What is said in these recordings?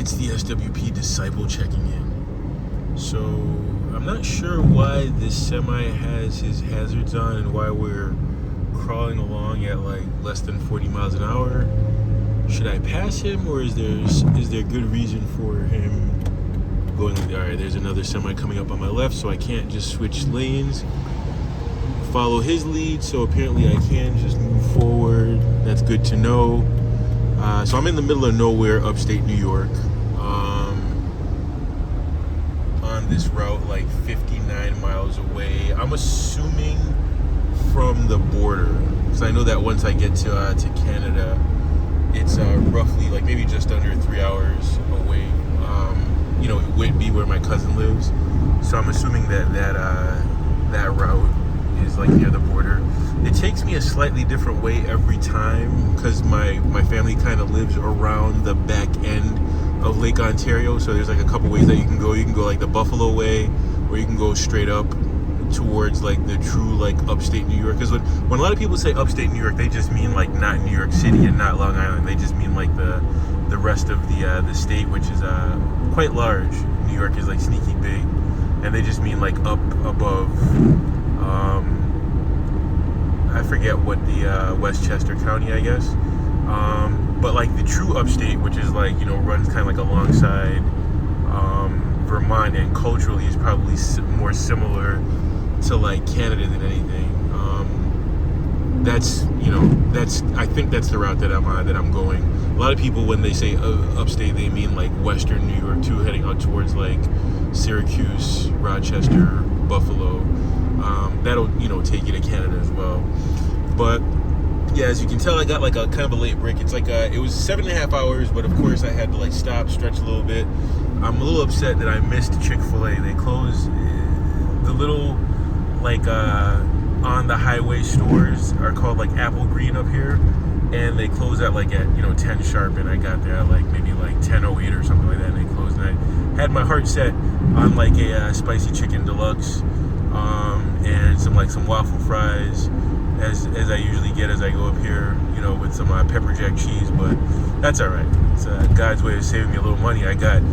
It's the SWP Disciple checking in. So, I'm not sure why this semi has his hazards on and why we're crawling along at like less than 40 miles an hour. Should I pass him, or is there good reason for him going like that? Alright, there's another semi coming up on my left, so I can't just switch lanes. Follow his lead, so apparently I can just move forward. That's good to know. So I'm in the middle of nowhere, upstate New York, on this route, like 59 miles away. I'm assuming from the border, because I know that once I get to Canada, it's roughly like maybe just under 3 hours away. Whitby, where my cousin lives. So I'm assuming that route is like near the border. It takes me a slightly different way every time because my family kind of lives around the back end of Lake Ontario. So there's like a couple ways that you can go. You can go like the Buffalo way, or you can go straight up towards like the true like upstate New York. Because when a lot of people say upstate New York, they just mean like not New York City and not Long Island. They just mean like the rest of the state, which is quite large. New York is like sneaky big, and they just mean like up above. I forget what the Westchester County, I guess. But like the true upstate, which is like, runs kind of like alongside Vermont, and culturally is probably more similar to like Canada than anything. I think that's the route that I'm going. A lot of people, when they say upstate, they mean like Western New York too, heading out towards like Syracuse, Rochester, Buffalo. That'll take you to Canada as well. But yeah, as you can tell, I got like a kind of a late break. It's like it was 7.5 hours, but of course I had to like stop, stretch a little bit. I'm a little upset that I missed Chick-fil-A. They closed the little like on the highway stores are called like Apple Green up here, and they close at 10 sharp, and I got there at like maybe like 10:08 or something like that, and they closed, and I had my heart set on like a spicy chicken deluxe and some waffle fries, as I usually get as I go up here, with some pepper jack cheese. But that's all right. It's God's way of saving me a little money. I got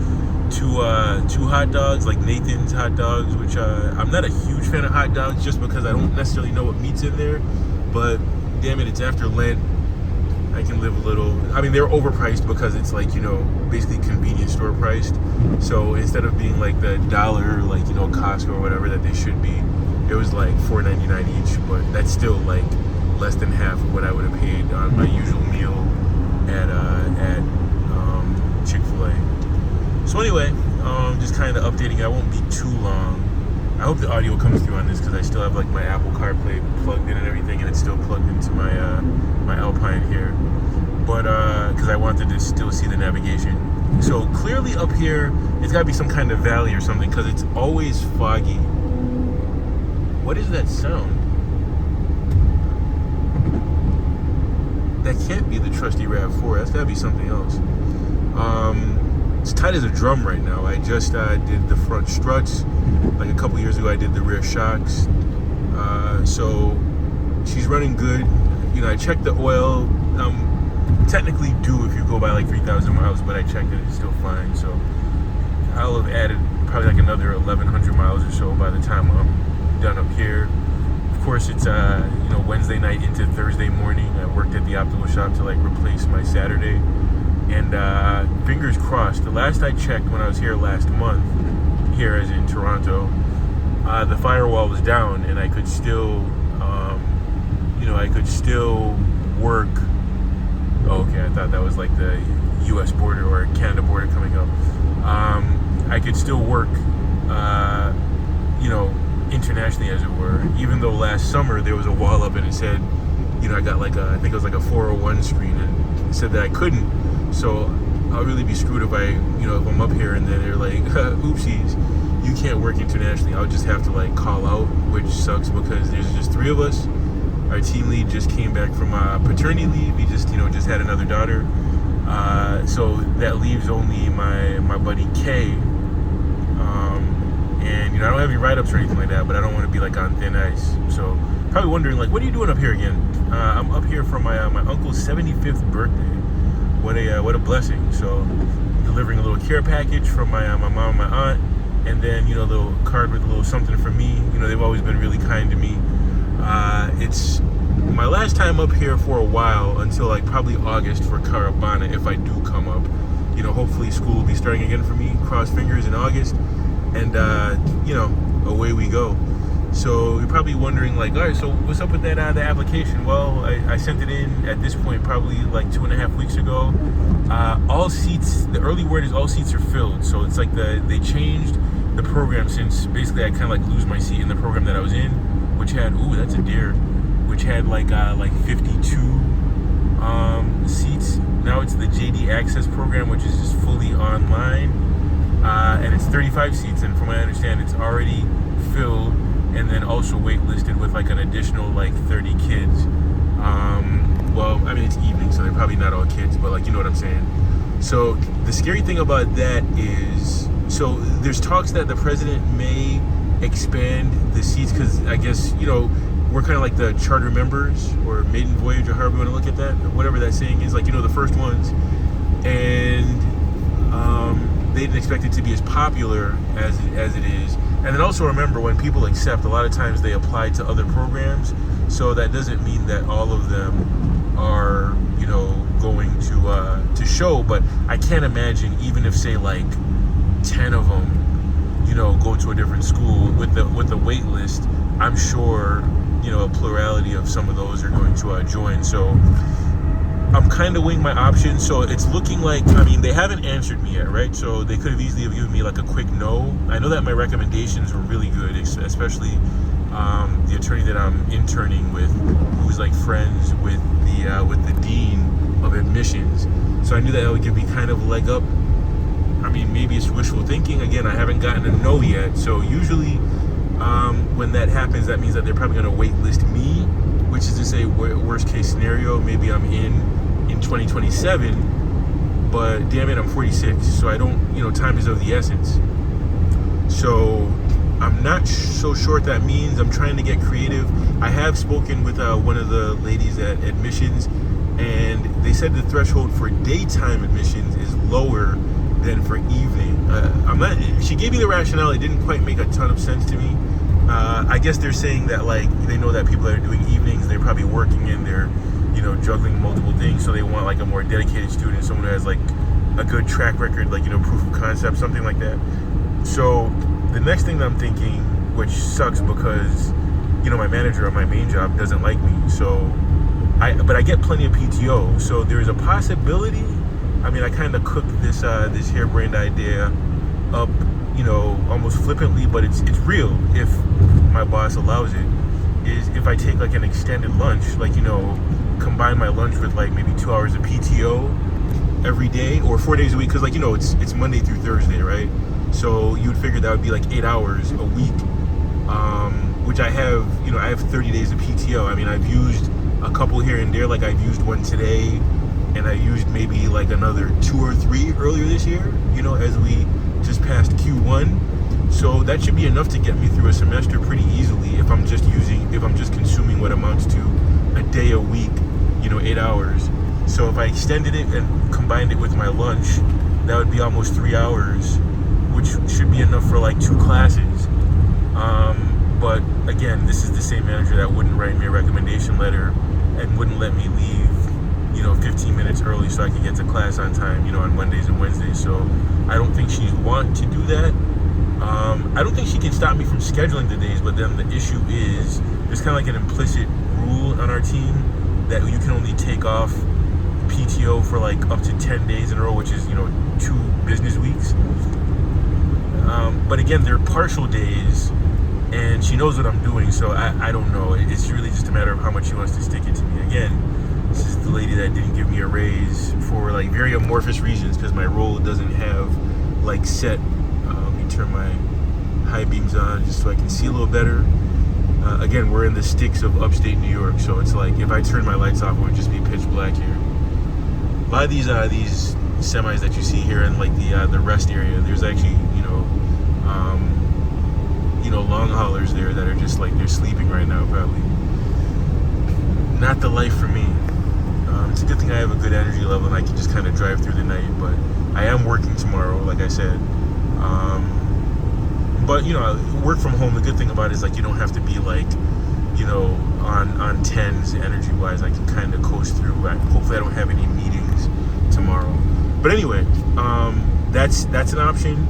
two hot dogs, like Nathan's hot dogs, which I'm not a huge fan of hot dogs just because I don't necessarily know what meat's in there. But damn it, it's after Lent. I can live a little. I mean, they're overpriced because it's like, basically convenience store priced. So instead of being like the dollar, like, Costco or whatever that they should be, it was like $4.99 each. But that's still like less than half of what I would have paid on my usual meal at Chick-fil-A. So anyway, just kind of updating. I won't be too long. I hope the audio comes through on this because I still have like my Apple CarPlay plugged in and everything, and it's still plugged into my my Alpine here. But because I wanted to still see the navigation. So clearly up here, it's got to be some kind of valley or something because it's always foggy. What is that sound? That can't be the trusty RAV4. That's got to be something else. It's tight as a drum right now. I just did the front struts. Like a couple years ago, I did the rear shocks. So she's running good. I checked the oil. Technically due if you go by like 3,000 miles, but I checked it. It's still fine. So I'll have added probably like another 1,100 miles or so by the time I'm done up here. Of course, it's Wednesday night into Thursday morning. I worked at the optical shop to like replace my Saturday. And fingers crossed, the last I checked when I was here last month, here as in Toronto, the firewall was down, and I could still, work. Oh, okay, I thought that was like the U.S. border or Canada border coming up. I could still work, internationally, as it were, even though last summer there was a wall up and it said, I got like I think it was like a 401 screen, and it said that I couldn't. So I'll really be screwed if if I'm up here and then they're like, oopsies, you can't work internationally. I'll just have to like call out, which sucks because there's just 3 of us. Our team lead just came back from paternity leave. He just had another daughter. So that leaves only my buddy Kay. And I don't have any write-ups or anything like that, but I don't want to be like on thin ice. So probably wondering like, what are you doing up here again? I'm up here for my uncle's 75th birthday. What a blessing. So delivering a little care package from my mom and my aunt, and then a little card with a little something for me. They've always been really kind to me. It's my last time up here for a while, until like probably August for Carabana, if I do come up. Hopefully school will be starting again for me. Cross fingers in August, and away we go. So you're probably wondering, like, all right, so what's up with that the application? Well, I sent it in at this point probably like 2.5 weeks ago. All seats, the early word is all seats are filled. So it's like they changed the program, since basically I kind of like lose my seat in the program that I was in, which had, ooh, that's a deer, which had like 52 seats. Now it's the JD Access program, which is just fully online, and it's 35 seats, and from what I understand, it's already filled, and then also waitlisted with like an additional like 30 kids. Well, I mean, it's evening, so they're probably not all kids, but like, you know what I'm saying. So the scary thing about that is, so there's talks that the president may expand the seats, because I guess, we're kind of like the charter members, or maiden voyage, or however you want to look at that, or whatever that saying is, like, the first ones. And they didn't expect it to be as popular as it is. And then also remember, when people accept, a lot of times they apply to other programs, so that doesn't mean that all of them are, going to show. But I can't imagine, even if say like 10 of them, go to a different school with the wait list, I'm sure a plurality of some of those are going to join. So I'm kind of weighing my options. So it's looking like, I mean, they haven't answered me yet, right? So they could have easily have given me like a quick no. I know that my recommendations were really good, especially the attorney that I'm interning with, who's like friends with the dean of admissions. So I knew that would give me kind of a leg up. I mean, maybe it's wishful thinking. Again, I haven't gotten a no yet. So usually when that happens, that means that they're probably going to wait list me, which is to say, worst case scenario, maybe I'm in 2027, but damn it, I'm 46. So I don't, time is of the essence. So I'm not so sure what that means. I'm trying to get creative. I have spoken with one of the ladies at admissions, and they said the threshold for daytime admissions is lower than for evening. She gave me the rationale. It didn't quite make a ton of sense to me. I guess they're saying that, like, they know that people that are doing evenings, they're probably working and they're, juggling multiple things. So they want like a more dedicated student, someone who has like a good track record, like, proof of concept, something like that. So the next thing that I'm thinking, which sucks because, my manager on my main job doesn't like me. But I get plenty of PTO. So there's a possibility. I mean, I kind of cooked this harebrained idea up, almost flippantly, but it's real if my boss allows it, is if I take like an extended lunch, like, combine my lunch with like maybe 2 hours of PTO every day, or 4 days a week, because like, it's Monday through Thursday, right? So you'd figure that would be like 8 hours a week, which I have, I have 30 days of PTO. I mean, I've used a couple here and there, like I've used one today, and I used maybe like another 2 or 3 earlier this year, as we just passed Q1. So that should be enough to get me through a semester pretty easily if I'm just consuming what amounts to a day a week, 8 hours. So if I extended it and combined it with my lunch, that would be almost 3 hours, which should be enough for like 2 classes. But again, this is the same manager that wouldn't write me a recommendation letter and wouldn't let me leave 15 minutes early so I could get to class on time, on Mondays and Wednesdays. So I don't think she'd want to do that. I don't think she can stop me from scheduling the days, but then the issue is there's kind of like an implicit rule on our team that you can only take off PTO for like up to 10 days in a row, which is, 2 business weeks. But again, they're partial days, and she knows what I'm doing, so I don't know. It's really just a matter of how much she wants to stick it to me. Again, this is the lady that didn't give me a raise for like very amorphous reasons, because my role doesn't have like set. Let me turn my high beams on just so I can see a little better. Again, we're in the sticks of upstate New York, so it's like if I turn my lights off, it would just be pitch black here. A lot of these semis that you see here in like the rest area, there's actually long haulers there that are just like they're sleeping right now, probably. Not the life for me. It's a good thing I have a good energy level and I can just kind of drive through the night. But I am working tomorrow, like I said. But work from home. The good thing about it is like you don't have to be like, on tens energy wise. I can kind of coast through. Hopefully, I don't have any meetings tomorrow. But anyway, that's an option.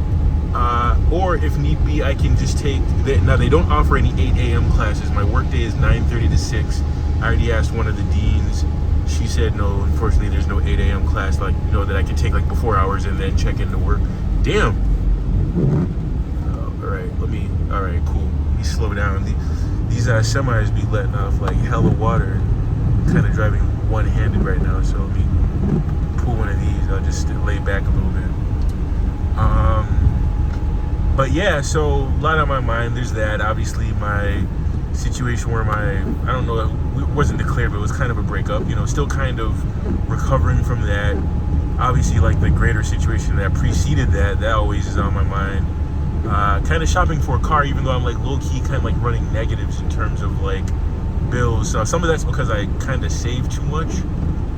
Or if need be, I can just take. Now they don't offer any 8 a.m. classes. My work day is 9:30 to 6. I already asked one of the deans. She said no. Unfortunately, there's no 8 a.m. class that I can take like before hours and then check into work. Damn. All right, cool. Let me slow down. These semis be letting off like hella water. I'm kind of driving one-handed right now, so let me pull one of these. I'll just lay back a little bit. But yeah, so a lot on my mind. There's that. Obviously, my situation where I don't know, it wasn't declared, but it was kind of a breakup. Still kind of recovering from that. Obviously, like the greater situation that preceded that always is on my mind. Kind of shopping for a car, even though I'm like low-key kind of like running negatives in terms of like bills. So some of that's because I kind of save too much,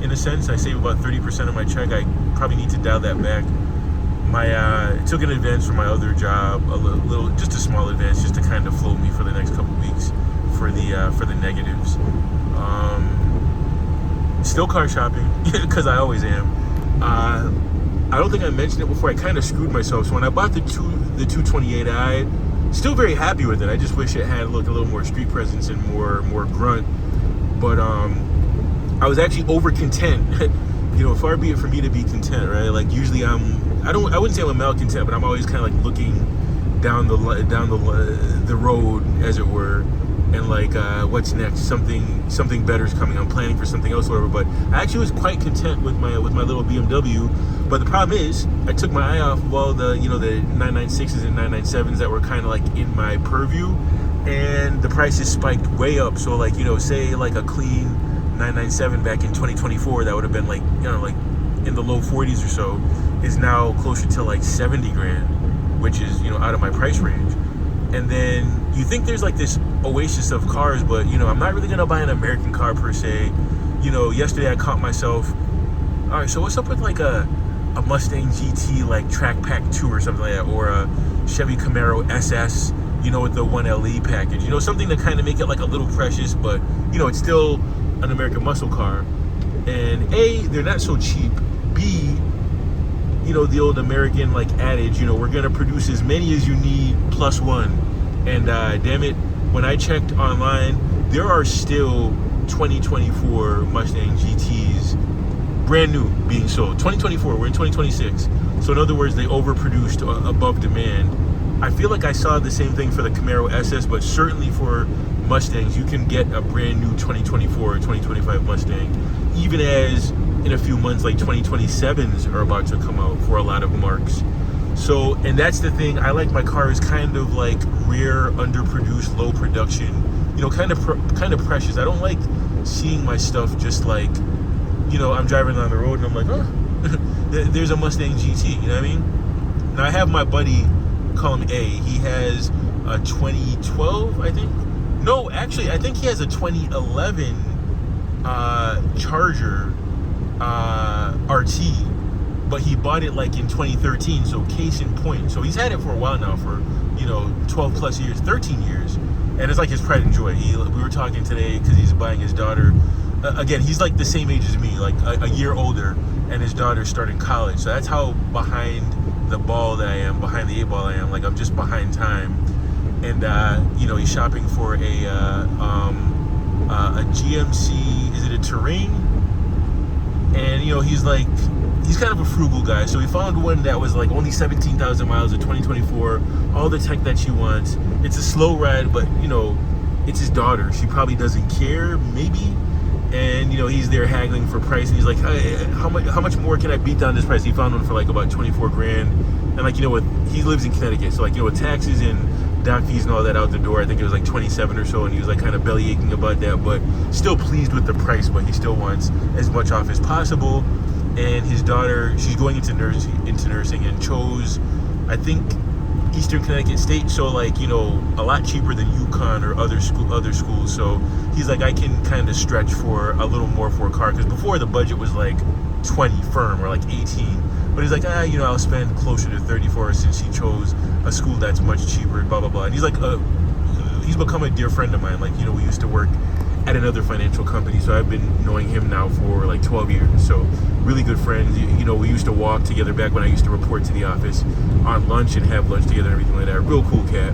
in a sense. I save about 30% of my check. I probably need to dial that back. I took an advance from my other job, just a small advance, just to kind of float me for the next couple weeks for the negatives. Still car shopping because I always am. I don't think I mentioned it before. I kind of screwed myself. So when I bought the 228i, still very happy with it. I just wish it had a little more street presence and more grunt. But I was actually over content. Far be it for me to be content, right? Like usually I wouldn't say I'm a malcontent, but I'm always kind of like looking down the road, as it were, and like what's next? Something better is coming. I'm planning for something else, whatever. But I actually was quite content with my little BMW. But the problem is, I took my eye off of all the 996s and 997s that were kind of like in my purview, and the prices spiked way up. So like say like a clean 997 back in 2024 that would have been like like in the low 40s or so is now closer to like 70 grand, which is out of my price range. And then you think there's like this oasis of cars, but I'm not really gonna buy an American car per se. Yesterday I caught myself, all right, so what's up with like a Mustang GT like Track Pack 2 or something like that, or a Chevy Camaro SS, with the 1LE package, something to kind of make it like a little precious, but it's still an American muscle car. And A, they're not so cheap. B, the old American like adage, we're gonna produce as many as you need plus one. And damn it, when I checked online, there are still 2024 Mustang GTs brand new being sold. 2024, we're in 2026. So in other words, they overproduced above demand. I feel like I saw the same thing for the Camaro SS, but certainly for Mustangs, you can get a brand new 2024 or 2025 Mustang, even as in a few months, like 2027s are about to come out for a lot of marks. So, and that's the thing, I like my cars kind of like rare, underproduced, low production, kind of precious. I don't like seeing my stuff just like, I'm driving down the road and I'm like, oh, there's a Mustang GT, you know what I mean? Now I have my buddy, call him A, he has a 2012, I think. No, actually, I think he has a 2011 Charger RT, but he bought it like in 2013, so case in point. So he's had it for a while now, for 12 plus years, 13 years, and it's like his pride and joy. We were talking today because he's buying his daughter, again, he's like the same age as me, like a year older, and his daughter's starting college. So that's how behind the ball that I am, behind the 8-ball I am. Like I'm just behind time. And he's shopping for a GMC, is it a Terrain? And he's kind of a frugal guy, so he found one that was like only 17,000 miles, a 2024, all the tech that she wants. It's a slow ride, but it's his daughter. She probably doesn't care, maybe. And he's there haggling for price, and he's like, hey, how much more can I beat down this price? He found one for like about 24 grand, and like he lives in Connecticut, so like with taxes and dock fees and all that out the door, I think it was like 27 or so, and he was like kind of belly aching about that, but still pleased with the price. But he still wants as much off as possible. And his daughter, she's going into nursing, and chose, I think, Eastern Connecticut State, so like, you know, a lot cheaper than UConn or other schools. So he's like, I can kind of stretch for a little more for a car, because before the budget was like 20 firm or like 18, but he's like, you know, I'll spend closer to 30 for it since he chose a school that's much cheaper, blah blah blah. And he's like, he's become a dear friend of mine. Like, you know, we used to work at another financial company, so I've been knowing him now for like 12 years. So really good friends. You know, we used to walk together back when I used to report to the office on lunch and have lunch together and everything like that. Real cool cat.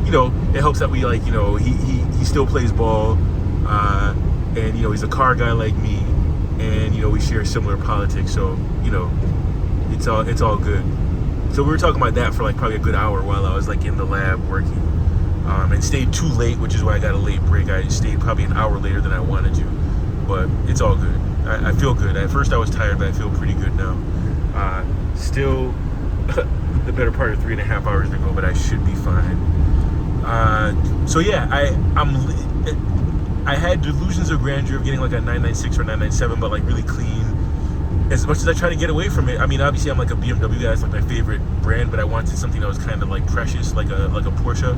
You know, it helps that we, like, you know, he still plays ball, and you know, he's a car guy like me, and you know, we share similar politics. So you know, it's all good. So we were talking about that for like probably a good hour while I was like in the lab working. And stayed too late, which is why I got a late break. I stayed probably an hour later than I wanted to, but it's all good. I feel good. At first I was tired, but I feel pretty good now. Still the better part of 3.5 hours to go, but I should be fine. So yeah, I had delusions of grandeur of getting like a 996 or 997, but like really clean. As much as I try to get away from it, I mean, obviously I'm like a BMW guy. It's like my favorite brand, but I wanted something that was kind of like precious, like a Porsche.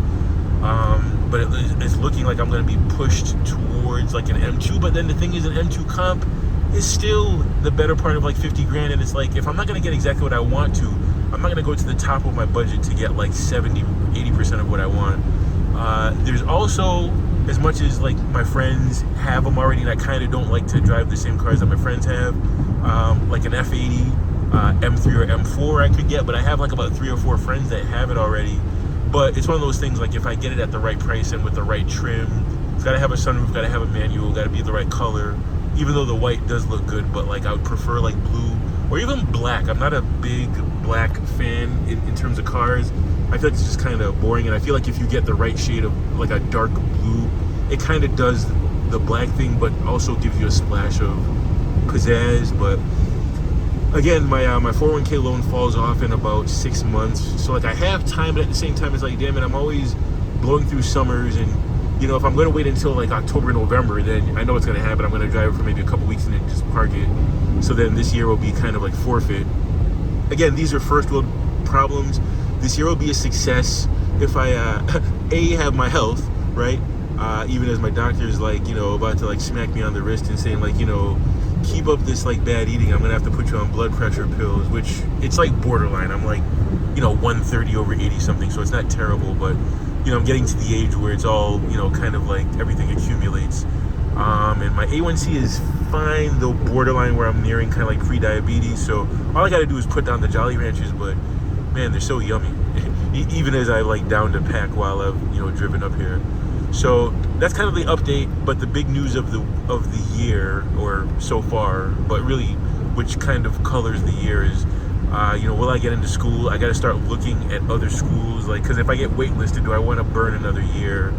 But it's looking like I'm going to be pushed towards like an M2. But then the thing is, an M2 comp is still the better part of like 50 grand. And it's like, if I'm not going to get exactly what I want to, I'm not going to go to the top of my budget to get like 70, 80% of what I want. There's also, as much as like my friends have them already, and I kind of don't like to drive the same cars that my friends have, like an F80, M3 or M4 I could get, but I have like about 3 or 4 friends that have it already. But it's one of those things, like if I get it at the right price and with the right trim, it's got to have a sunroof, got to have a manual, got to be the right color, even though the white does look good, but like I would prefer like blue or even black. I'm not a big black fan in terms of cars. I feel like it's just kind of boring, and I feel like if you get the right shade of like a dark blue, it kind of does the black thing, but also gives you a splash of pizzazz. But again, my 401k loan falls off in about 6 months, so like I have time, but at the same time it's like, damn it, I'm always blowing through summers, and you know, if I'm going to wait until like October, November, then I know what's going to happen. I'm going to drive it for maybe a couple weeks and then just park it. So then this year will be kind of like forfeit. Again, these are first world problems. This year will be a success if I have my health, right? Even as my doctor is like, you know, about to like smack me on the wrist and saying like, you know, keep up this like bad eating, I'm gonna have to put you on blood pressure pills, which it's like borderline. I'm like, you know, 130 over 80 something, so it's not terrible, but you know, I'm getting to the age where it's all, you know, kind of like everything accumulates. And my A1C is fine, though borderline where I'm nearing kind of like pre-diabetes. So all I gotta do is put down the Jolly Ranchers, but man, they're so yummy. Even as I like down to pack while I've, you know, driven up here. So that's kind of the update, but the big news of the year, or so far, but really which kind of colors the year is, you know, will I get into school? I got to start looking at other schools, like, because if I get waitlisted, do I want to burn another year?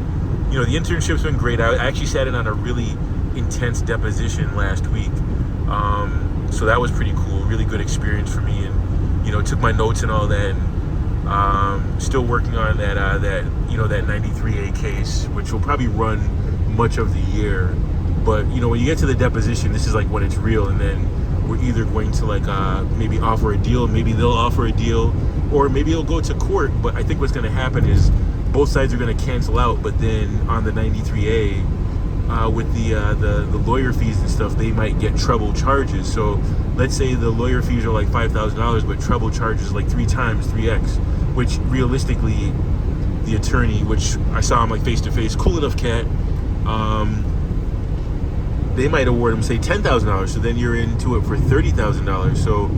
You know, the internship's been great. I actually sat in on a really intense deposition last week, so that was pretty cool. Really good experience for me, and you know, took my notes and all that. And, still working on that you know, that 93A case, which will probably run much of the year. But you know, when you get to the deposition, this is like when it's real, and then we're either going to like maybe offer a deal, maybe they'll offer a deal, or maybe it'll go to court. But I think what's going to happen is both sides are going to cancel out, but then on the 93A, with the lawyer fees and stuff, they might get treble charges. So let's say the lawyer fees are like $5,000, but treble charges like 3 times 3x, which realistically the attorney, which I saw him like face to face, cool enough cat, they might award him say $10,000. So then you're into it for $30,000. So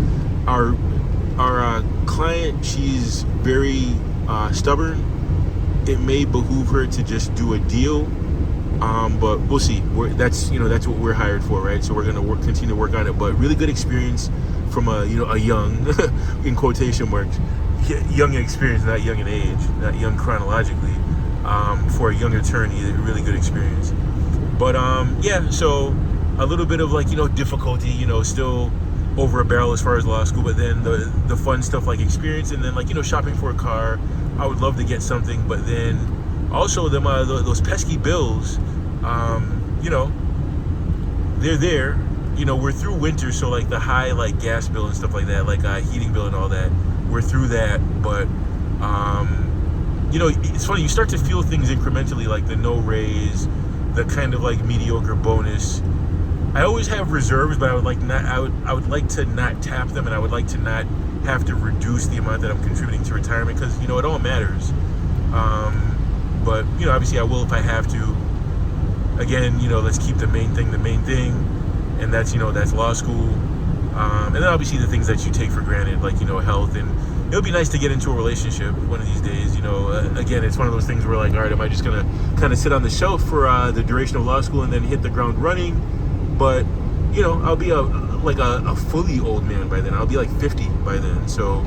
our client, she's very stubborn. It may behoove her to just do a deal. But we'll see. That's what we're hired for, right? So we're gonna continue to work on it. But really good experience from a young, in quotation marks, young in experience, not young in age, not young chronologically. For a young attorney, a really good experience. But yeah, so a little bit of like, you know, difficulty, you know, still over a barrel as far as law school, but then the fun stuff like experience, and then like, you know, shopping for a car. I would love to get something, but then also those pesky bills, you know, they're there. You know, we're through winter, so like the high like gas bill and stuff like that, like heating bill and all that, we're through that. But You know, it's funny, you start to feel things incrementally, like the no raise, the kind of like mediocre bonus. I always have reserves, but I would like to not tap them, and I would like to not have to reduce the amount that I'm contributing to retirement, because, you know, it all matters. But, you know, obviously I will if I have to. Again, you know, let's keep the main thing, and that's, you know, that's law school. And then obviously the things that you take for granted, like, you know, health. And it would be nice to get into a relationship one of these days. You know, again, it's one of those things where, like, all right, am I just going to kind of sit on the shelf for the duration of law school and then hit the ground running? But, you know, I'll be a fully old man by then. I'll be like 50 by then. So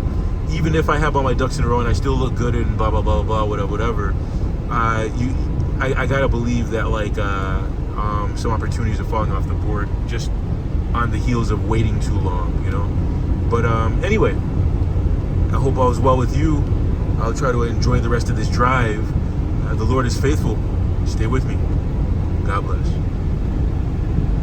even if I have all my ducks in a row and I still look good and blah, blah, blah, blah, whatever, I gotta believe that, like, some opportunities are falling off the board just on the heels of waiting too long, you know. But anyway, I hope all is well with you. I'll try to enjoy the rest of this drive. The Lord is faithful. Stay with me. God bless.